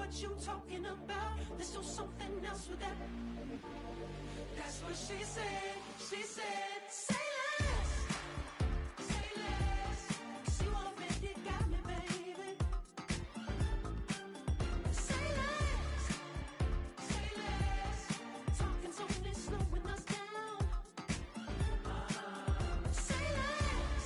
what you talking about. There's no something else with that. That's what she said. She said, say less. Say less. 'Cause you already got me, baby. Say less. Say less. Talking's only slowing us down. Say less.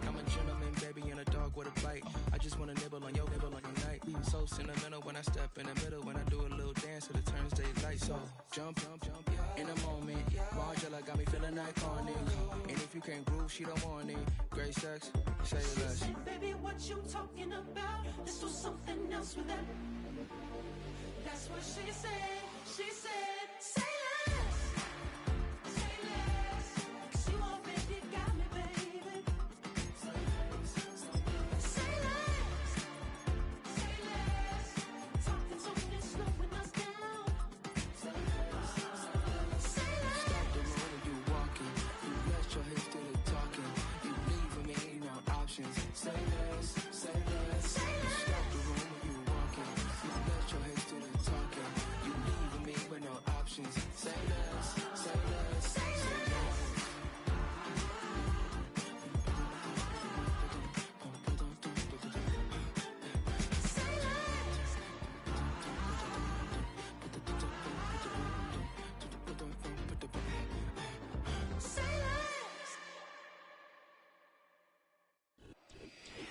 I'm a gentleman, baby, and a dog with a bite. I just wanna nibble on your nibble like a night. So sentimental when I step in the middle, when I do a little dance till it turns daylight. So jump, in a moment. Margella got me feeling iconic. And if you can't groove, she don't want it. Great sex, say less. Say, baby, what you talking about? Let's do something else with that. That's what she said. She said, say less. Say less. 'Cause you already got me, baby. Say less. Say less. Talking's only slowing us down. Say less. Say less. Stop the room when you walking. You rest your hips to the talking. You leaving me no options. Say less, say less. Stop the room when you walking. You rest your hips to the talking. You leaving me with no options. Say less, say less, say less.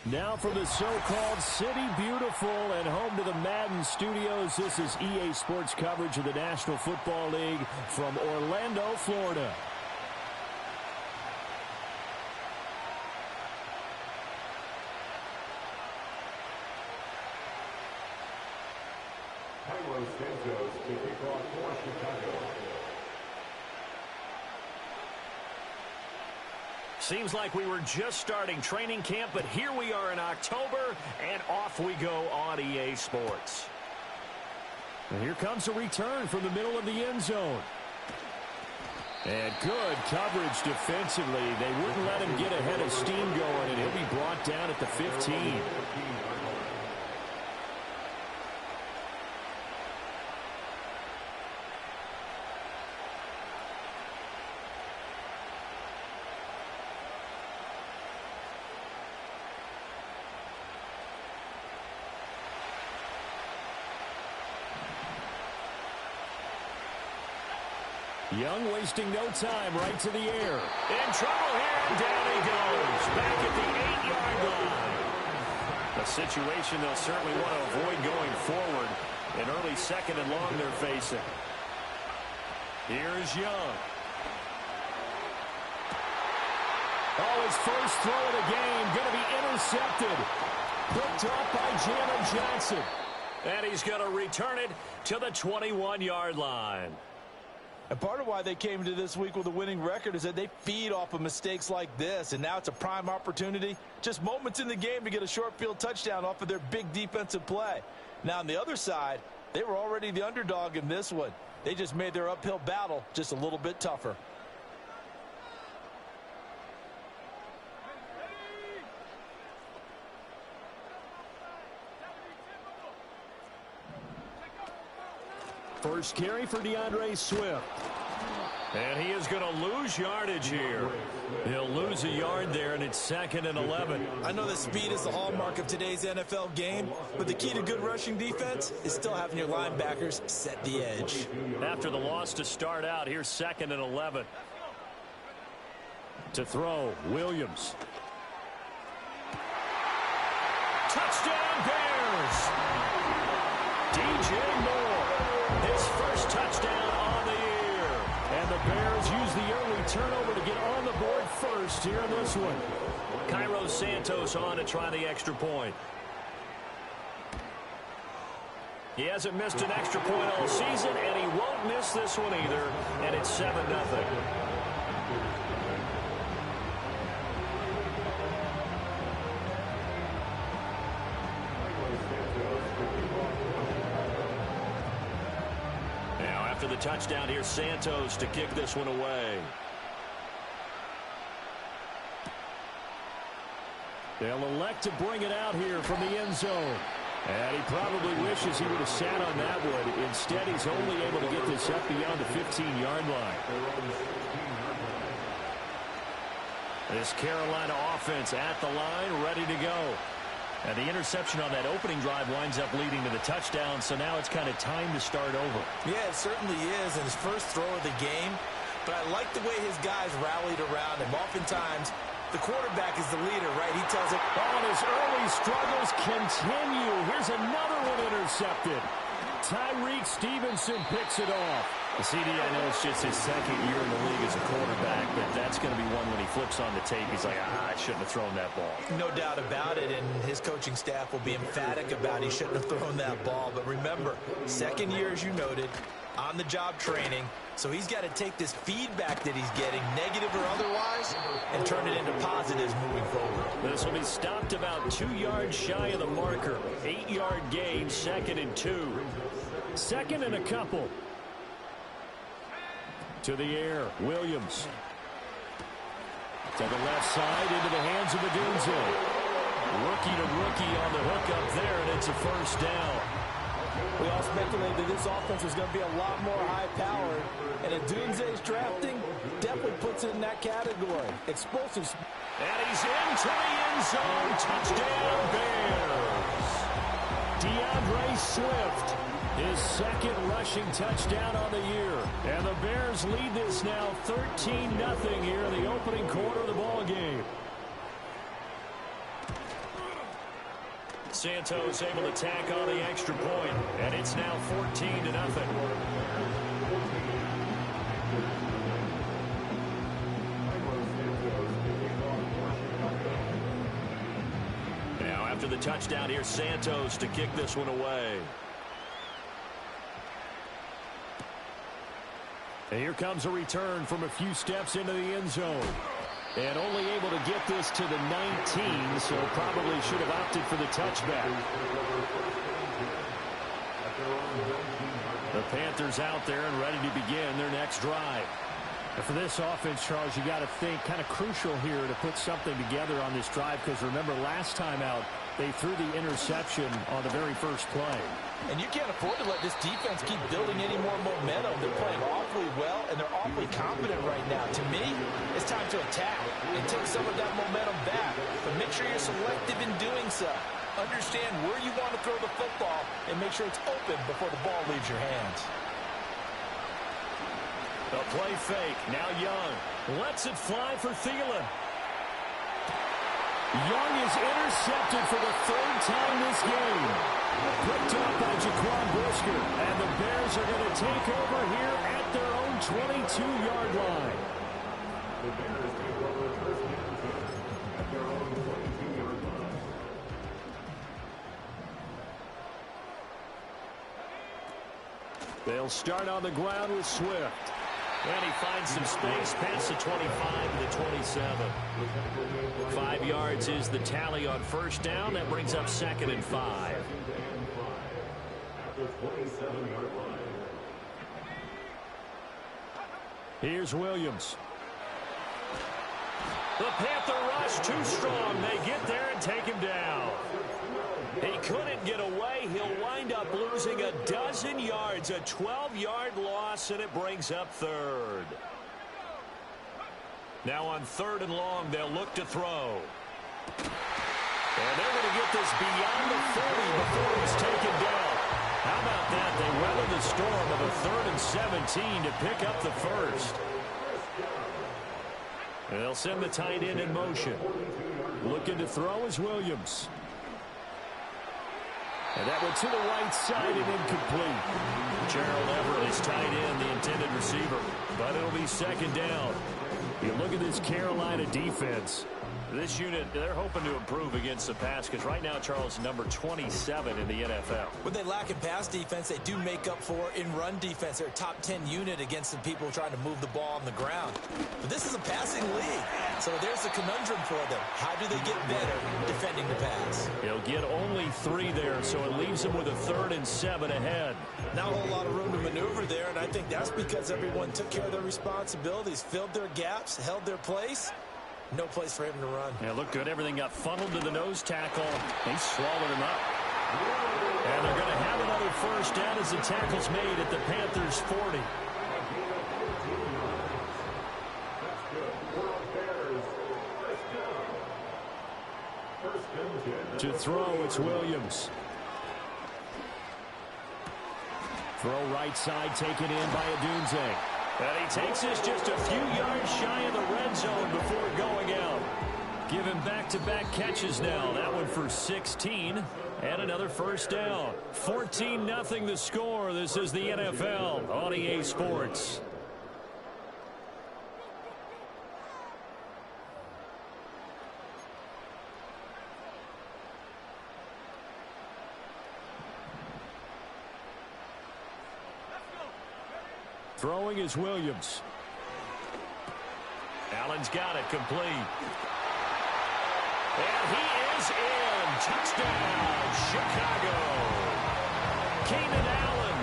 Now from the so-called City Beautiful and home to the Madden Studios, this is EA Sports coverage of the National Football League from Orlando, Florida. To kick off for Chicago. Seems like we were just starting training camp, but here we are in October, and off we go on EA Sports. And here comes a return from the middle of the end zone. And good coverage defensively. They wouldn't let him get ahead of steam going, and he'll be brought down at the 15. Young wasting no time, right to the air. In trouble here, and down he goes. Back at the 8-yard line. A situation they'll certainly want to avoid going forward. An early second and long they're facing. Here's Young. Oh, his first throw of the game going to be intercepted. Picked up by Jalen Johnson. And he's going to return it to the 21-yard line. And part of why they came into this week with a winning record is that they feed off of mistakes like this, and now it's a prime opportunity. Just moments in the game to get a short field touchdown off of their big defensive play. Now, on the other side, they were already the underdog in this one. They just made their uphill battle just a little bit tougher. First carry for DeAndre Swift. And he is going to lose yardage here. He'll lose a yard there, and it's 2nd and 11. I know that speed is the hallmark of today's NFL game, but the key to good rushing defense is still having your linebackers set the edge. After the loss to start out, here's 2nd and 11. To throw, Williams. Touchdown, Bears! DJ Moore, his first touchdown on the year. And the Bears use the early turnover to get on the board first here in this one. Cairo Santos on to try the extra point. He hasn't missed an extra point all season, and he won't miss this one either. And it's 7-0. After the touchdown, here's Santos to kick this one away. They'll elect to bring it out here from the end zone. And he probably wishes he would have sat on that one. Instead, he's only able to get this up beyond the 15-yard line. This Carolina offense at the line, ready to go. And the interception on that opening drive winds up leading to the touchdown, so now it's kind of time to start over. Yeah, it certainly is, and his first throw of the game. But I like the way his guys rallied around him. Oftentimes, the quarterback is the leader, right? He tells it. Oh, and his early struggles continue. Here's another one intercepted. Tyreek Stevenson picks it off. The CD, I know it's just his second year in the league as a quarterback, but that's going to be one when he flips on the tape. He's like, I shouldn't have thrown that ball. No doubt about it, and his coaching staff will be emphatic about he shouldn't have thrown that ball. But remember, second year, as you noted, on-the-job training. So he's got to take this feedback that he's getting, negative or otherwise, and turn it into positives moving forward. This will be stopped about 2 yards shy of the marker. 8-yard gain, 2nd and 2. 2nd and a couple. To the air, Williams. To the left side, into the hands of Adunze. Rookie to rookie on the hook up there, and it's a first down. We all speculate that this offense is going to be a lot more high-powered, and Adunze's drafting definitely puts it in that category. Explosive. And he's into the end zone. Touchdown, Bears. DeAndre Swift, his 2nd rushing touchdown on the year. And the Bears lead this now 13-0 here in the opening quarter of the ball game. Santos able to tack on the extra point, and it's now 14-0. Now after the touchdown, here's Santos to kick this one away. And here comes a return from a few steps into the end zone. And only able to get this to the 19, so probably should have opted for the touchback. The Panthers out there and ready to begin their next drive. And for this offense, Charles, you got to think kind of crucial here to put something together on this drive, because remember last time out, they threw the interception on the very first play. And you can't afford to let this defense keep building any more momentum. They're playing awfully well, and they're awfully confident right now. To me, it's time to attack and take some of that momentum back. But make sure you're selective in doing so. Understand where you want to throw the football and make sure it's open before the ball leaves your hands. The play fake. Now Young lets it fly for Thielen. Young is intercepted for the 3rd time this game. Picked up by Jaquan Brisker. And the Bears are going to take over here at their own 22-yard line. The Bears take over first at their own 22-yard line. They'll start on the ground with Swift. And he finds some space past the 25 to the 27. 5 yards is the tally on first down. That brings up 2nd and 5. Here's Williams. The Panther rush too strong. They get there and take him down. He couldn't get away. He'll wind up losing a dozen yards, a 12-yard loss, and it brings up 3rd. Now on 3rd and long, they'll look to throw. And they're going to get this beyond the 40 before he's taken down. How about that? They weather the storm of a 3rd and 17 to pick up the first. And they'll send the tight end in motion. Looking to throw is Williams. And that went to the right side and incomplete. Gerald Everett is tight end, the intended receiver. But it'll be 2nd down. You look at this Carolina defense. This unit, they're hoping to improve against the pass because right now, Charles, number 27 in the NFL. When they lack in pass defense, they do make up for in run defense. They're a top 10 unit against the people trying to move the ball on the ground. But this is a passing league, so there's a conundrum for them. How do they get better defending the pass? He'll get only 3 there, so it leaves them with a 3rd and 7 ahead. Not a whole lot of room to maneuver there, and I think that's because everyone took care of their responsibilities, filled their gaps, held their place. No place for him to run. Yeah, looked good. Everything got funneled to the nose tackle. They swallowed him up. And they're going to have another first down as the tackle's made at the Panthers' 40. To throw, it's Williams. Throw right side, taken in by Adunze. And he takes this just a few yards shy of the red zone before going out. Give him back-to-back catches now. That one for 16 and another first down. 14-0 the score. This is the NFL on EA Sports. Throwing is Williams. Allen's got it complete. And he is in. Touchdown, Chicago. Keenan Allen,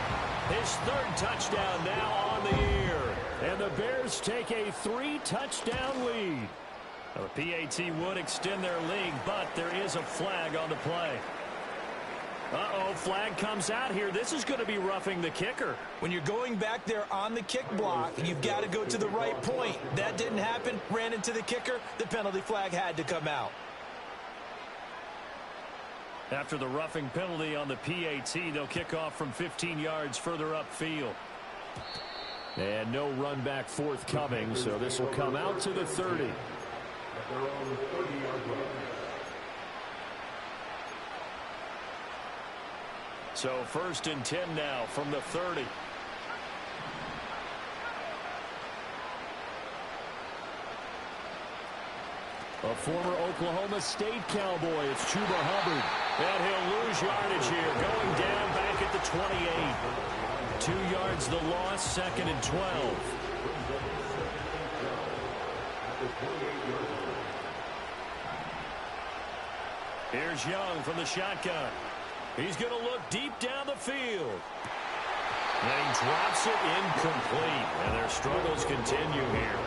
his third touchdown now on the year. And the Bears take a 3-touchdown lead. Well, the PAT would extend their lead, but there is a flag on the play. Flag comes out here. This is going to be roughing the kicker. When you're going back there on the kick block, you've got to go to the right point. That didn't happen. Ran into the kicker. The penalty flag had to come out. After the roughing penalty on the PAT, they'll kick off from 15 yards further upfield. And no run back forthcoming, so this will come out to the 30. So 1st and 10 now from the 30. A former Oklahoma State Cowboy, it's Chuba Hubbard. And he'll lose yardage here, going down back at the 28. 2 yards the loss, 2nd and 12. Here's Young from the shotgun. He's going to look deep down the field. And he drops it incomplete. And their struggles continue here.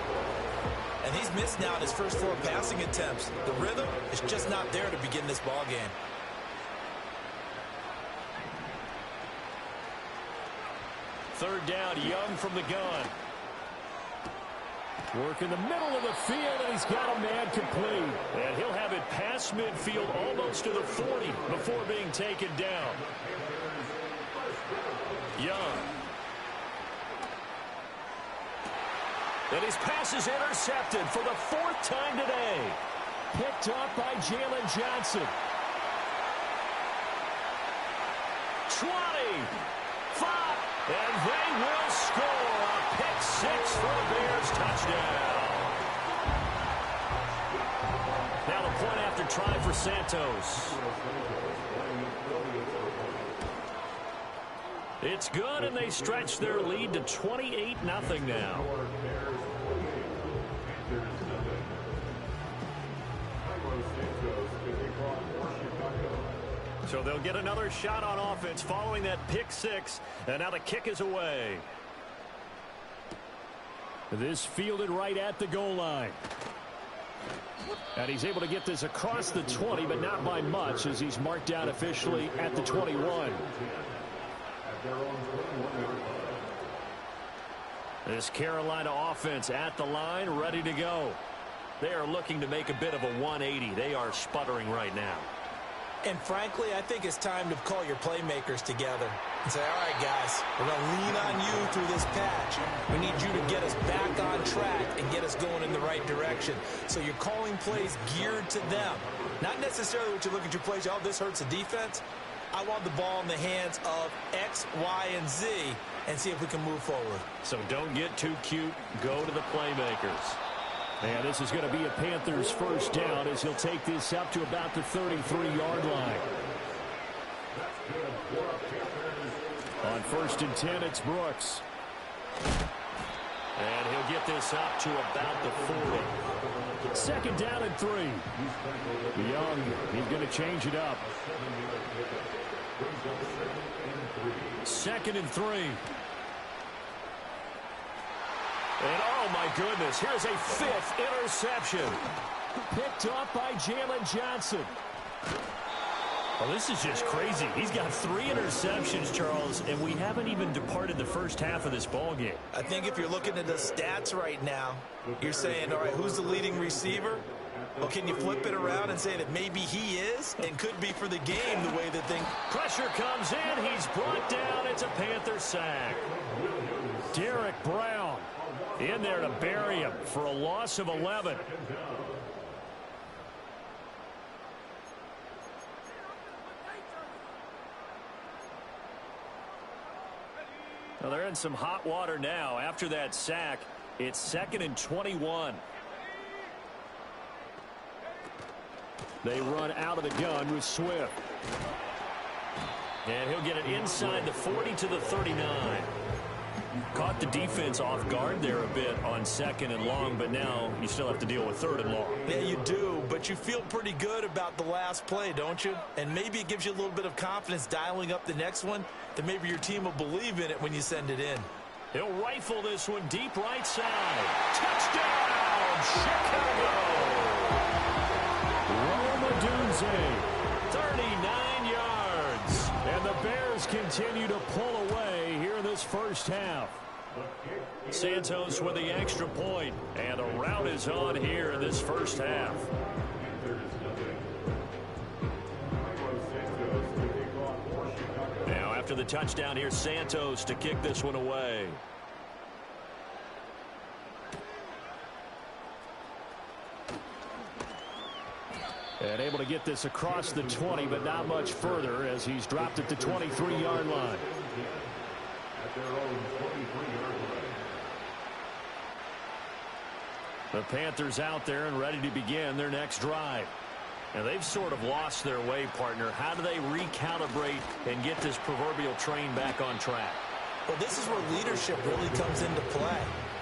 And he's missed now in his first 4 passing attempts. The rhythm is just not there to begin this ball game. Third down, Young from the gun. Work in the middle of the field, and he's got a man complete. And he'll have it past midfield almost to the 40 before being taken down. Young. And his pass is intercepted for the 4th time today. Picked up by Jalen Johnson. 20. 5. And they will score a pick 6 for the Bears touchdown. Now the point after try for Santos. It's good, and they stretch their lead to 28-0 now. So they'll get another shot on offense following that pick 6, and now the kick is away. This fielded right at the goal line. And he's able to get this across the 20, but not by much, as he's marked out officially at the 21. This Carolina offense at the line, ready to go. They are looking to make a bit of a 180. They are sputtering right now. And frankly, I think it's time to call your playmakers together and say, all right, guys, we're going to lean on you through this patch. We need you to get us back on track and get us going in the right direction. So you're calling plays geared to them. Not necessarily what you look at your plays, oh, this hurts the defense. I want the ball in the hands of X, Y, and Z and see if we can move forward. So don't get too cute. Go to the playmakers. And this is going to be a Panthers first down as he'll take this up to about the 33-yard line. On 1st and 10, it's Brooks. And he'll get this up to about the 40. 2nd down and 3. Young, he's going to change it up. 2nd and 3. And oh my goodness, here's a 5th interception. Picked off by Jalen Johnson. Well, this is just crazy. He's got 3 interceptions, Charles, and we haven't even departed the first half of this ball game. I think if you're looking at the stats right now, you're saying, all right, who's the leading receiver? Well, can you flip it around and say that maybe he is and could be for the game the way that things... Pressure comes in. He's brought down. It's a Panther sack. Derek Brown in there to bury him for a loss of 11. Well, they're in some hot water now. After that sack, it's 2nd and 21. They run out of the gun with Swift. And he'll get it inside the 40 to the 39. Caught the defense off guard there a bit on 2nd and long, but now you still have to deal with 3rd and long. Yeah, you do, but you feel pretty good about the last play, don't you? And maybe it gives you a little bit of confidence dialing up the next one, that maybe your team will believe in it when you send it in. He'll rifle this one deep right side. Touchdown, Chicago! Rome Odunze, 39 yards. and the Bears continue to pull away here in this first half. Santos with the extra point, and the route is on here in this first half. Now after the touchdown, here's Santos to kick this one away. And able to get this across the 20, but not much further as he's dropped at the 23-yard line. The Panthers out there and ready to begin their next drive. And they've sort of lost their way, partner. How do they recalibrate and get this proverbial train back on track? Well, this is where leadership really comes into play.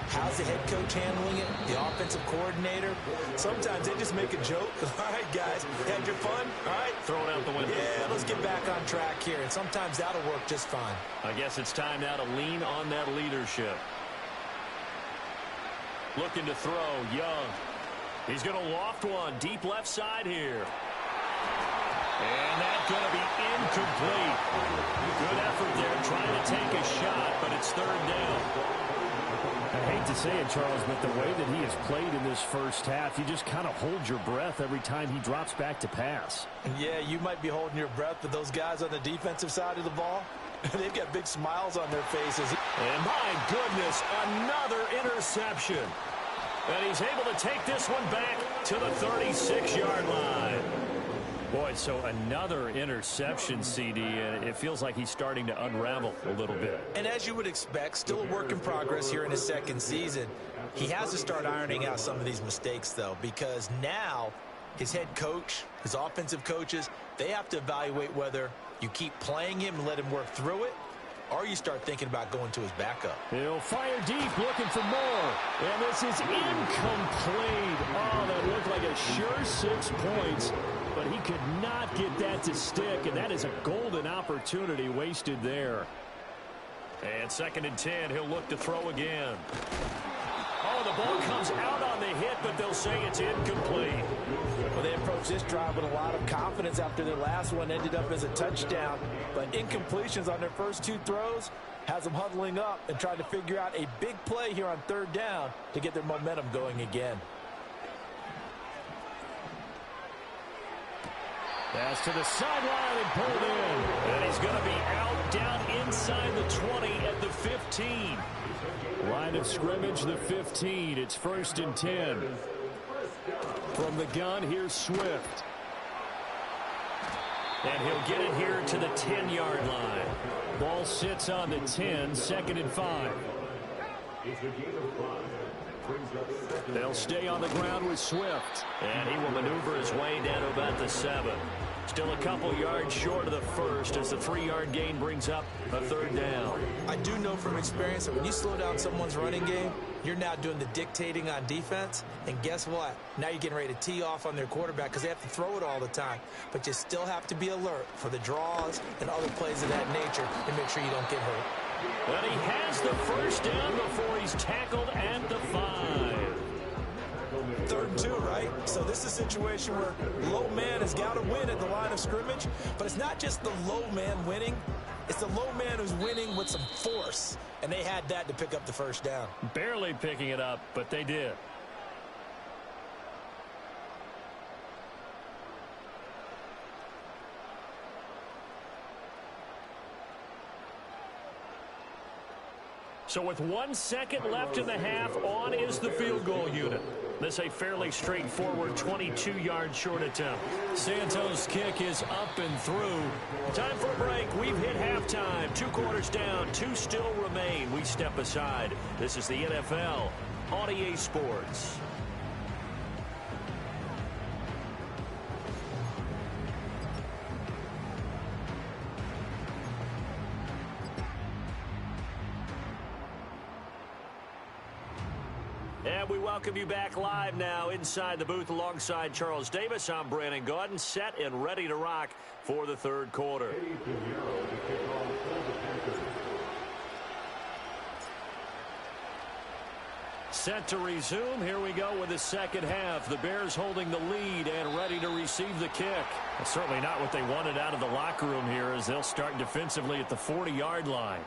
How's the head coach handling it? The offensive coordinator? Sometimes they just make a joke. All right, guys, had your fun? All right. Throw it out the window. Yeah, let's get back on track here. And sometimes that'll work just fine. I guess it's time now to lean on that leadership. Looking to throw, Young. He's going to loft one deep left side here. And that's going to be incomplete. Good effort there trying to take a shot, but it's 3rd down. I hate to say it, Charles, but the way that he has played in this first half, you just kind of hold your breath every time he drops back to pass. Yeah, you might be holding your breath, but those guys on the defensive side of the ball, they've got big smiles on their faces. And my goodness, another interception. And he's able to take this one back to the 36-yard line. Boy, so another interception, CD, and it feels like he's starting to unravel a little bit. And as you would expect, still a work in progress here in his 2nd season. He has to start ironing out some of these mistakes, though, because now his head coach, his offensive coaches, they have to evaluate whether you keep playing him and let him work through it, or you start thinking about going to his backup. He'll fire deep, looking for more. And this is incomplete. Oh, that looked like a sure 6 points. But he could not get that to stick, and that is a golden opportunity wasted there. And 2nd and 10, he'll look to throw again. Oh, the ball comes out on the hit, but they'll say it's incomplete. Well, they approached this drive with a lot of confidence after their last one ended up as a touchdown. But incompletions on their first 2 throws has them huddling up and trying to figure out a big play here on 3rd down to get their momentum going again. Pass to the sideline and pulled in. And he's going to be out down inside the 20 at the 15. Line of scrimmage, the 15. It's 1st and 10. From the gun, here's Swift. And he'll get it here to the 10-yard line. Ball sits on the 10, 2nd and 5. They'll stay on the ground with Swift. And he will maneuver his way down to about the 7. Still a couple yards short of the first as the 3-yard gain brings up a 3rd down. I do know from experience that when you slow down someone's running game, you're now doing the dictating on defense. And guess what? Now you're getting ready to tee off on their quarterback because they have to throw it all the time. But you still have to be alert for the draws and other plays of that nature to make sure you don't get hurt. And he has the first down before he's tackled at the 5. 3rd and 2, right? So this is a situation where low man has got to win at the line of scrimmage, but it's not just the low man winning. It's the low man who's winning with some force, and they had that to pick up the first down. Barely picking it up, but they did. So with 1 second left in the half, on is the field goal unit. This a fairly straightforward 22-yard short attempt. Santos' kick is up and through. Time for a break. We've hit halftime. 2 quarters down. 2 still remain. We step aside. This is the NFL on EA Sports. And we welcome you back live now inside the booth alongside Charles Davis. I'm Brandon Gaudin, set and ready to rock for the 3rd quarter. Set to resume. Here we go with the second half. The Bears holding the lead and ready to receive the kick. That's certainly not what they wanted out of the locker room here, as they'll start defensively at the 40-yard line.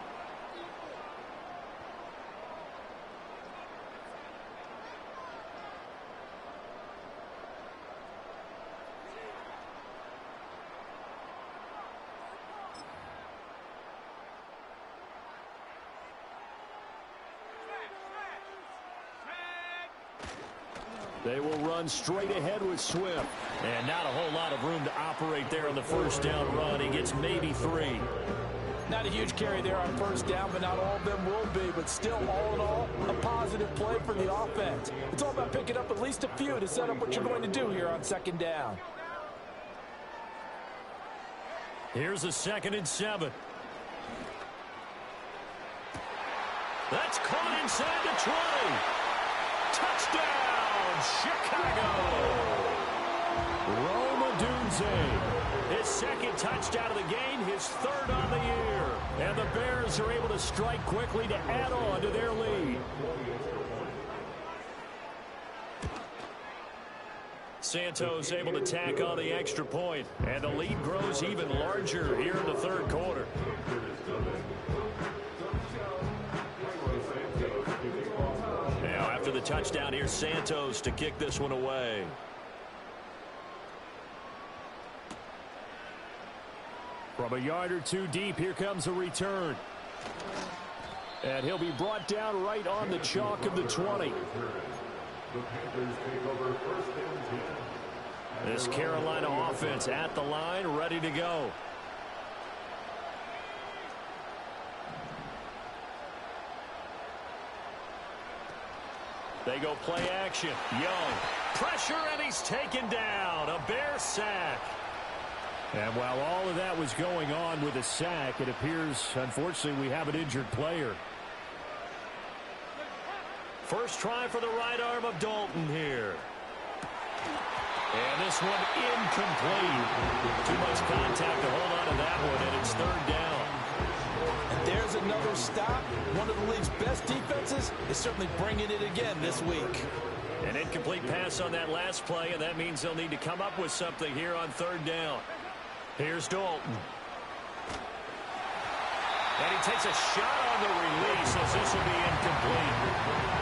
They will run straight ahead with Swift. And not a whole lot of room to operate there on the first down run. He gets maybe 3. Not a huge carry there on first down, but not all of them will be. But still, all in all, a positive play for the offense. It's all about picking up at least a few to set up what you're going to do here on second down. Here's a 2nd and 7. That's caught inside the 20. Touchdown! Chicago! Rome Odunze, his 2nd touchdown of the game, his 3rd on the year. And the Bears are able to strike quickly to add on to their lead. Santos able to tack on the extra point, and the lead grows even larger here in the 3rd quarter. After the touchdown, here's Santos to kick this one away. From a yard or 2 deep, here comes a return. And he'll be brought down right on the chalk of the 20. This Carolina offense at the line, ready to go. They go play action. Young. Pressure, and he's taken down. A Bear sack. And while all of that was going on with a sack, it appears, unfortunately, we have an injured player. First try for the right arm of Dalton here. And this one incomplete. Too much contact to hold on to that one, and it's 3rd down. And there's another stop. One of the league's best defenses is certainly bringing it again this week. An incomplete pass on that last play, and that means they'll need to come up with something here on 3rd down. Here's Dalton. And he takes a shot on the release as this will be incomplete.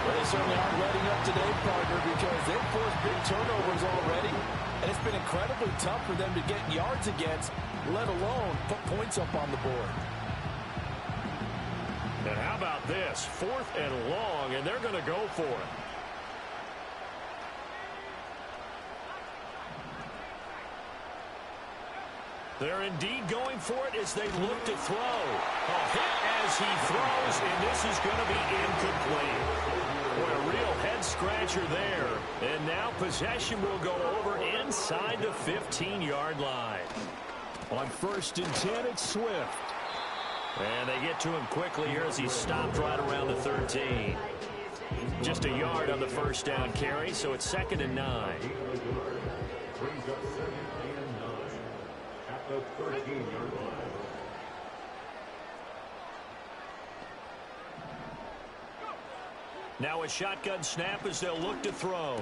Well, they certainly aren't letting up today, partner, because they've forced big turnovers already, and it's been incredibly tough for them to get yards against, let alone put points up on the board. And how about this? 4th and long, and they're going to go for it. They're indeed going for it as they look to throw. A hit as he throws, and this is going to be incomplete. Boy, a real head-scratcher there. And now possession will go over inside the 15-yard line. On 1st and 10, it's Swift. And they get to him quickly here as he stopped right around the 13. Just a yard on the first down carry, so it's 2nd and 9. Brings up 2nd and 9 at the 13-yard line. Now a shotgun snap as they'll look to throw.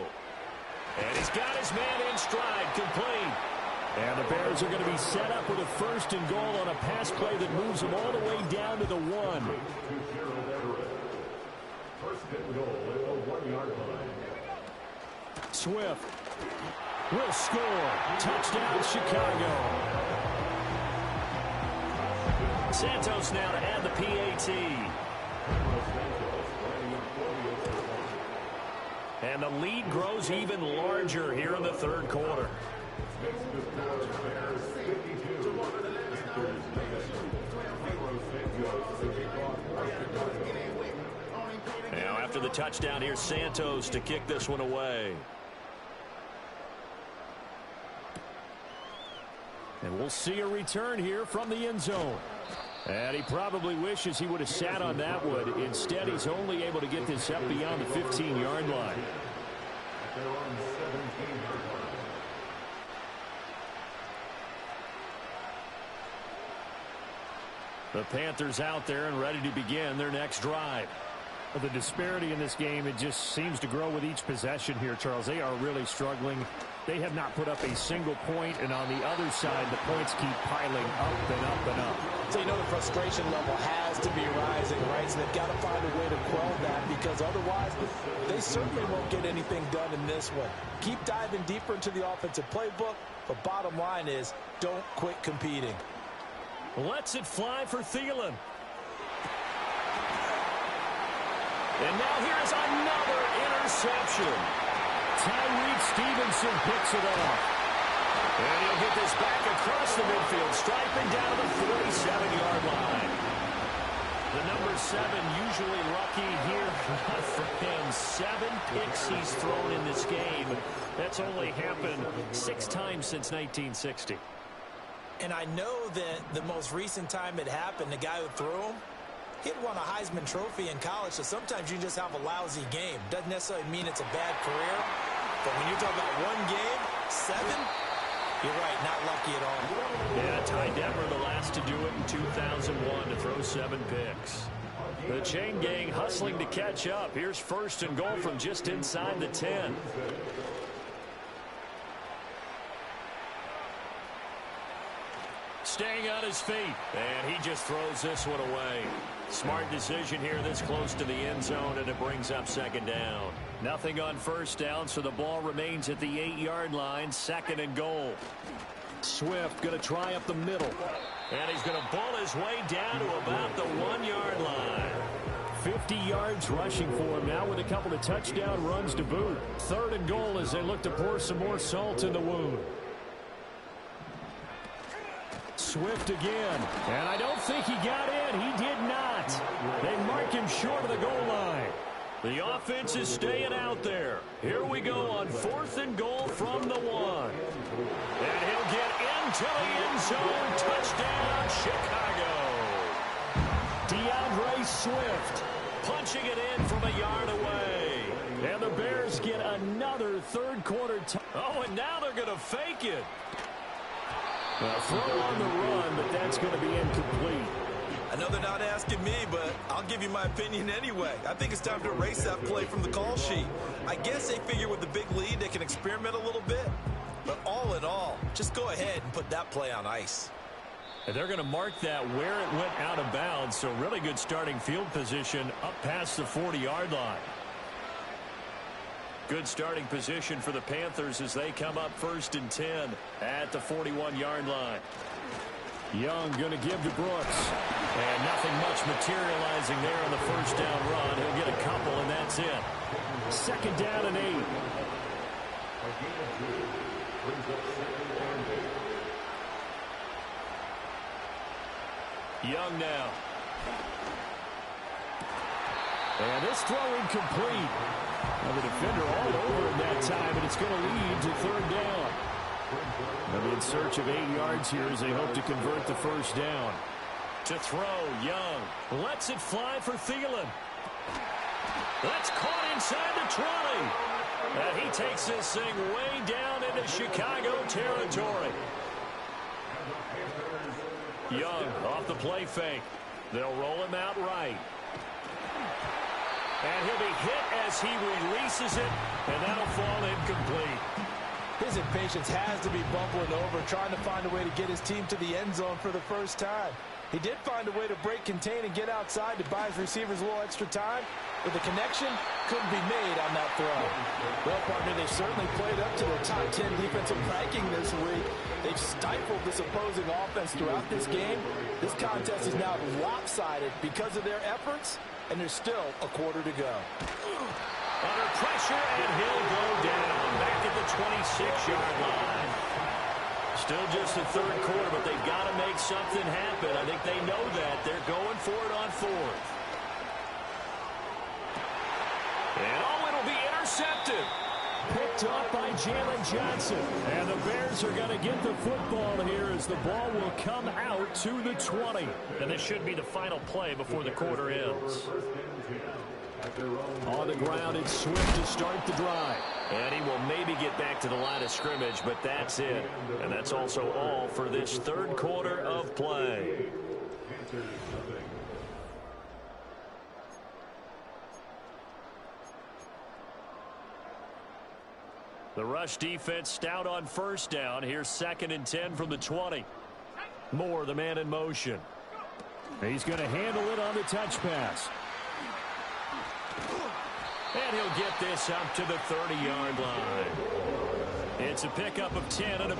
And he's got his man in stride, complete. And the Bears are going to be set up with a 1st and goal on a pass play that moves them all the way down to the 1. 1st and goal at the 1-yard line. Swift will score. Touchdown, Chicago. Santos now to add the PAT. And the lead grows even larger here in the 3rd quarter. Now after the touchdown, here's Santos to kick this one away. And we'll see a return here from the end zone. And he probably wishes he would have sat on that one. Instead, he's only able to get this up beyond the 15-yard line. The Panthers out there and ready to begin their next drive. The disparity in this game, it just seems to grow with each possession here, Charles. They are really struggling. They have not put up a single point, and on the other side, the points keep piling up and up and up. So you know the frustration level has to be rising, right? So they've got to find a way to quell that, because otherwise they certainly won't get anything done in this one. Keep diving deeper into the offensive playbook, but bottom line is don't quit competing. Lets it fly for Thielen. And now here's another interception. Tyreek Stevenson picks it off. And he'll get this back across the midfield, striping down the 47-yard line. The number 7 usually lucky here. Not for him. 7 picks he's thrown in this game. That's only happened 6 times since 1960. And I know that the most recent time it happened, the guy who threw him, he'd won a Heisman Trophy in college, so sometimes you just have a lousy game. Doesn't necessarily mean it's a bad career, but when you're talking about one game, 7, you're right, not lucky at all. Yeah, Ty Detmer the last to do it in 2001 to throw 7 picks. The chain gang hustling to catch up. Here's 1st and goal from just inside the 10. Staying on his feet, and he just throws this one away. Smart decision here this close to the end zone, and it brings up 2nd down. Nothing on 1st down, so the ball remains at the 8-yard line, 2nd and goal. Swift going to try up the middle, and he's going to ball his way down to about the 1-yard line. 50 yards rushing for him now with a couple of touchdown runs to boot. 3rd and goal as they look to pour some more salt in the wound. Swift again, and I don't think he got in. He did not. They mark him short of the goal line. The offense is staying out there. Here we go on 4th and goal from the 1. And he'll get into the end zone. Touchdown, Chicago. DeAndre Swift punching it in from a yard away. And the Bears get another 3rd quarter. Oh, and now they're going to fake it. Throw on the run, but that's going to be incomplete. I know they're not asking me, but I'll give you my opinion anyway. I think it's time to erase that play from the call sheet. I guess they figure with the big lead they can experiment a little bit. But all in all, just go ahead and put that play on ice. And they're going to mark that where it went out of bounds, so really good starting field position up past the 40-yard line. Good starting position for the Panthers as they come up 1st and 10 at the 41-yard line. Young going to give to Brooks. And nothing much materializing there on the 1st down run. He'll get a couple, and that's it. 2nd down and 8. Young now. And this throw incomplete. Now the defender all over him that time, and it's going to lead to 3rd down. They'll be in search of 8 yards here as they hope to convert the 1st down. To throw, Young lets it fly for Thielen. That's caught inside the 20. And he takes this thing way down into Chicago territory. Young off the play fake. They'll roll him out right. And he'll be hit as he releases it, and that'll fall incomplete. His impatience has to be bubbling over, trying to find a way to get his team to the end zone for the first time. He did find a way to break contain and get outside to buy his receivers a little extra time, but the connection couldn't be made on that throw. Well, partner, they certainly played up to their top 10 defensive ranking this week. They've stifled this opposing offense throughout this game. This contest is now lopsided because of their efforts, and there's still a quarter to go. Under pressure, and he'll go down back at the 26-yard line. Still just the third quarter, but they've got to make something happen. I think they know that. They're going for it on fourth. And it'll be intercepted. Picked up by Jalen Johnson. And the Bears are going to get the football here as the ball will come out to the 20. And this should be the final play before the quarter ends. On the ground, it's Swift to start the drive. And he will maybe get back to the line of scrimmage, but that's it. And that's also all for this third quarter of play. The rush defense stout on first down. Here's 2nd and 10 from the 20. Moore, the man in motion. He's going to handle it on the touch pass. And he'll get this up to the 30-yard line. It's a pickup of 10 and a